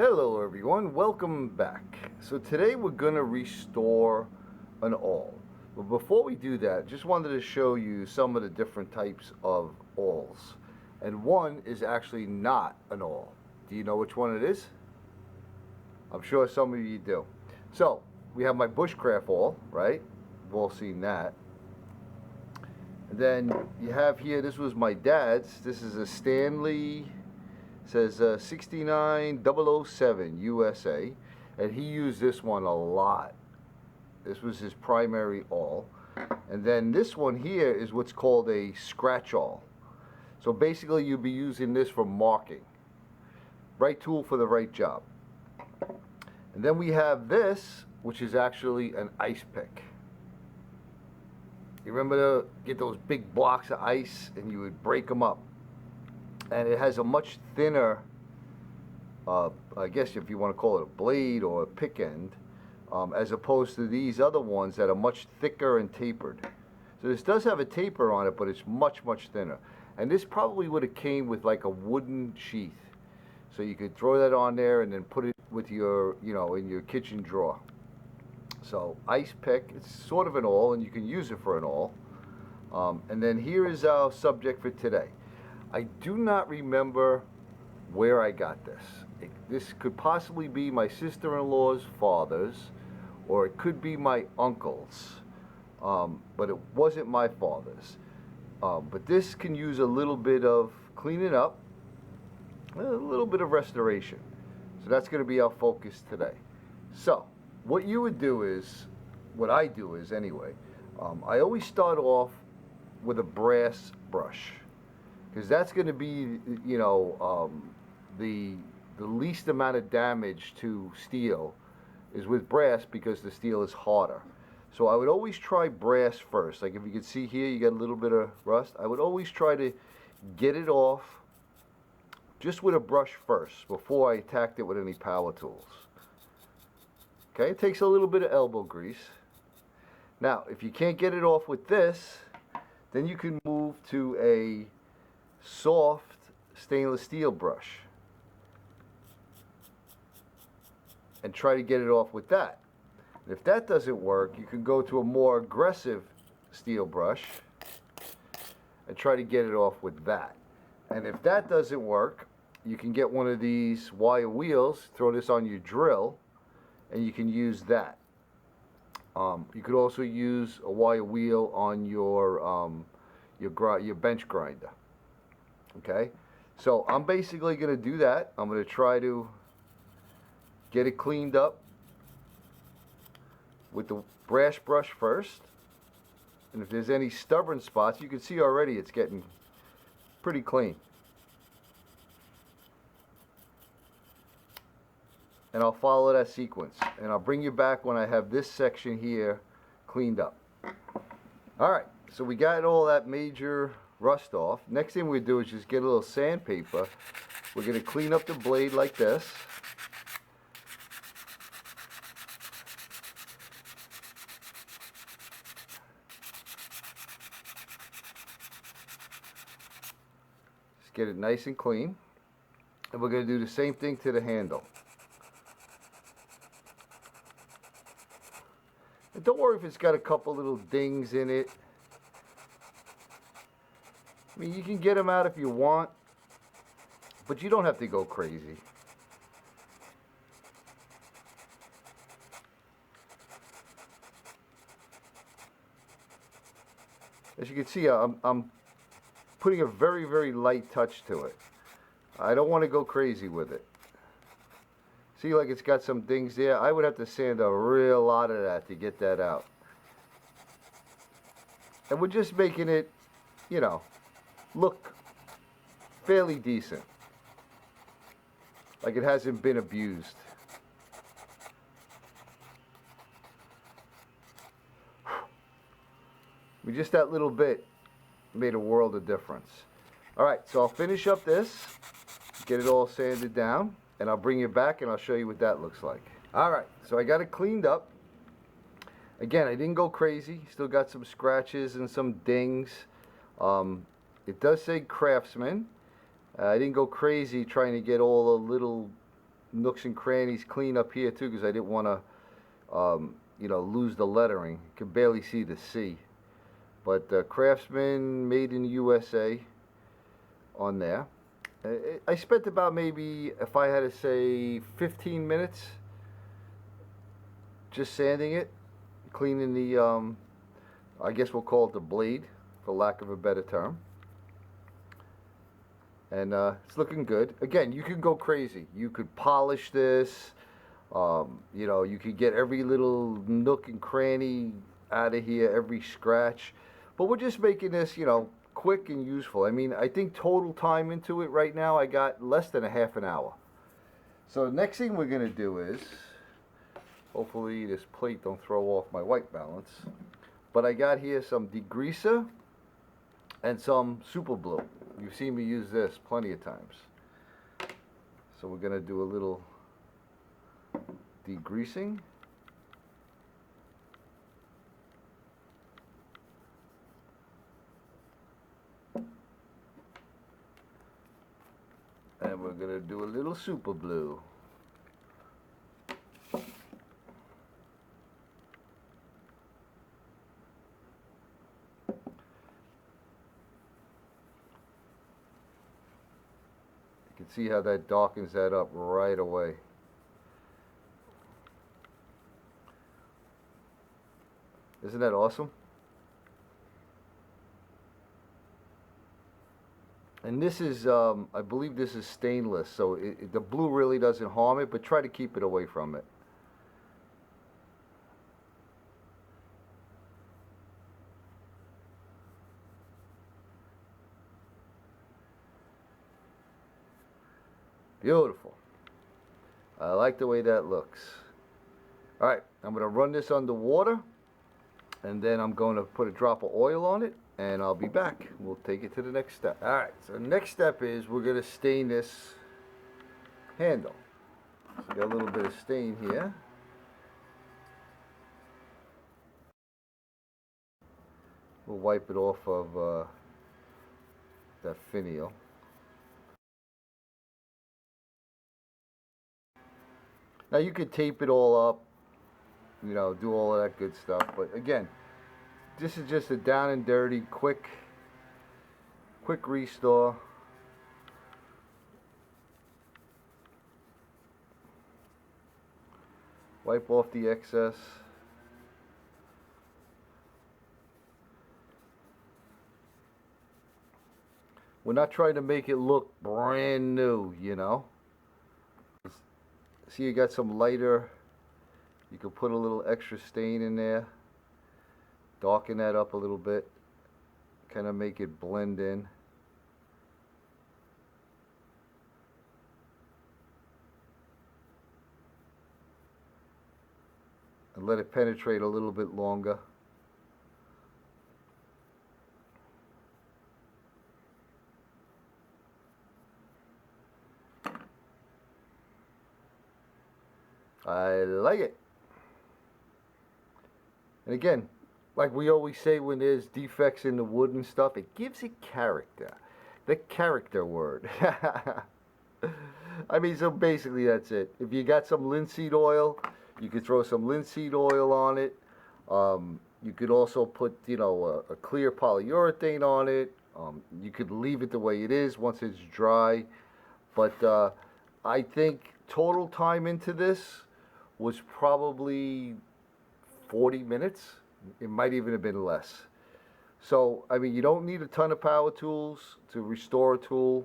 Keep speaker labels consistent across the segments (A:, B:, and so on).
A: Hello everyone, welcome back. So today we're going to restore an awl. But before we do that, just wanted to show you some of the different types of awls. And one is actually not an awl. Do you know which one it is? I'm sure some of you do. So we have my bushcraft awl, right? We've all seen that. And then you have here, this was my dad's. This is a Stanley, says 69007 USA, and he used this one a lot. This was his primary awl. And then this one here is what's called a scratch awl. So basically you'll be using this for marking. Right tool for the right job. And then we have this, which is actually an ice pick. You remember to get those big blocks of ice and you would break them up. And it has a much thinner, I guess if you want to call it a blade or a pick end, as opposed to these other ones that are much thicker and tapered. So this does have a taper on it, but it's much, much thinner. And this probably would have came with like a wooden sheath. So you could throw that on there and then put it with your, in your kitchen drawer. So ice pick, it's sort of an awl and you can use it for an awl. And then here is our subject for today. I do not remember where I got this. This could possibly be my sister-in-law's father's, or it could be my uncle's, but it wasn't my father's. But this can use a little bit of cleaning up, a little bit of restoration. So that's going to be our focus today. So what you would do is, what I do is anyway, I always start off with a brass brush. Because that's going to be, the least amount of damage to steel is with brass because the steel is harder. So I would always try brass first. Like if you can see here, you got a little bit of rust. I would always try to get it off just with a brush first before I attacked it with any power tools. Okay, it takes a little bit of elbow grease. Now, if you can't get it off with this, then you can move to a soft stainless steel brush and try to get it off with that. And if that doesn't work, you can go to a more aggressive steel brush and try to get it off with that. And if that doesn't work, you can get one of these wire wheels, throw this on your drill, and you can use that. You could also use a wire wheel on your bench grinder. Okay, so I'm basically going to do that. I'm going to try to get it cleaned up with the brass brush first. And if there's any stubborn spots, you can see already it's getting pretty clean. And I'll follow that sequence. And I'll bring you back when I have this section here cleaned up. Alright, so we got all that major rust off. Next thing we do is just get a little sandpaper. We're going to clean up the blade like this. Just get it nice and clean. And we're going to do the same thing to the handle. And don't worry if it's got a couple little dings in it. I mean, you can get them out if you want, but you don't have to go crazy. As you can see, I'm putting a very, very light touch to it. I don't want to go crazy with it. See, like it's got some dings there. I would have to sand a real lot of that to get that out. And we're just making it, look fairly decent. Like it hasn't been abused. Just that little bit made a world of difference. Alright, so I'll finish up this, get it all sanded down, and I'll bring you back and I'll show you what that looks like. Alright, so I got it cleaned up. Again, I didn't go crazy. Still got some scratches and some dings. It does say Craftsman. I didn't go crazy trying to get all the little nooks and crannies clean up here too, because I didn't want to, lose the lettering. You can barely see the C. But Craftsman, made in USA on there. I spent about, maybe, if I had to say, 15 minutes just sanding it, cleaning the, I guess we'll call it the blade, for lack of a better term. And it's looking good. Again, you can go crazy. You could polish this. You could get every little nook and cranny out of here, every scratch. But we're just making this, quick and useful. I mean, I think total time into it right now, I got less than a half an hour. So next thing we're going to do is, hopefully this plate don't throw off my white balance, but I got here some degreaser and some super glue. You've seen me use this plenty of times. So we're going to do a little degreasing. And we're going to do a little super glue. You can see how that darkens that up right away. Isn't that awesome? And this is, I believe this is stainless, so the blue really doesn't harm it, but try to keep it away from it. Beautiful. I like the way that looks. All right, I'm going to run this under water, and then I'm going to put a drop of oil on it, and I'll be back. We'll take it to the next step. All right, so the next step is we're going to stain this handle. So got a little bit of stain here. We'll wipe it off of that finial. Now you could tape it all up, do all of that good stuff. But again, this is just a down and dirty, quick restore. Wipe off the excess. We're not trying to make it look brand new, See, you got some lighter. You could put a little extra stain in there. Darken that up a little bit. Kind of make it blend in. And let it penetrate a little bit longer. I like it. And again, like we always say when there's defects in the wood and stuff, it gives it character. The character word. I mean, so basically that's it. If you got some linseed oil, you could throw some linseed oil on it. You could also put, a clear polyurethane on it. You could leave it the way it is once it's dry. But I think total time into this was probably 40 minutes. It might even have been less. So, I mean, you don't need a ton of power tools to restore a tool.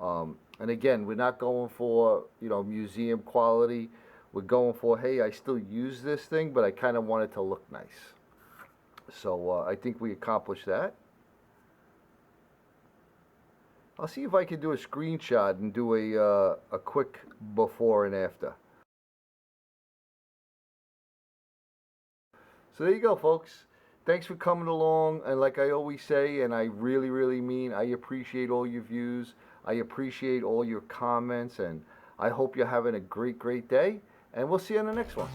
A: And again, we're not going for, museum quality. We're going for, hey, I still use this thing, but I kind of want it to look nice. So I think we accomplished that. I'll see if I can do a screenshot and do a quick before and after. So there you go, folks. Thanks for coming along. And like I always say, and I really, really mean, I appreciate all your views. I appreciate all your comments. And I hope you're having a great, great day. And we'll see you on the next one.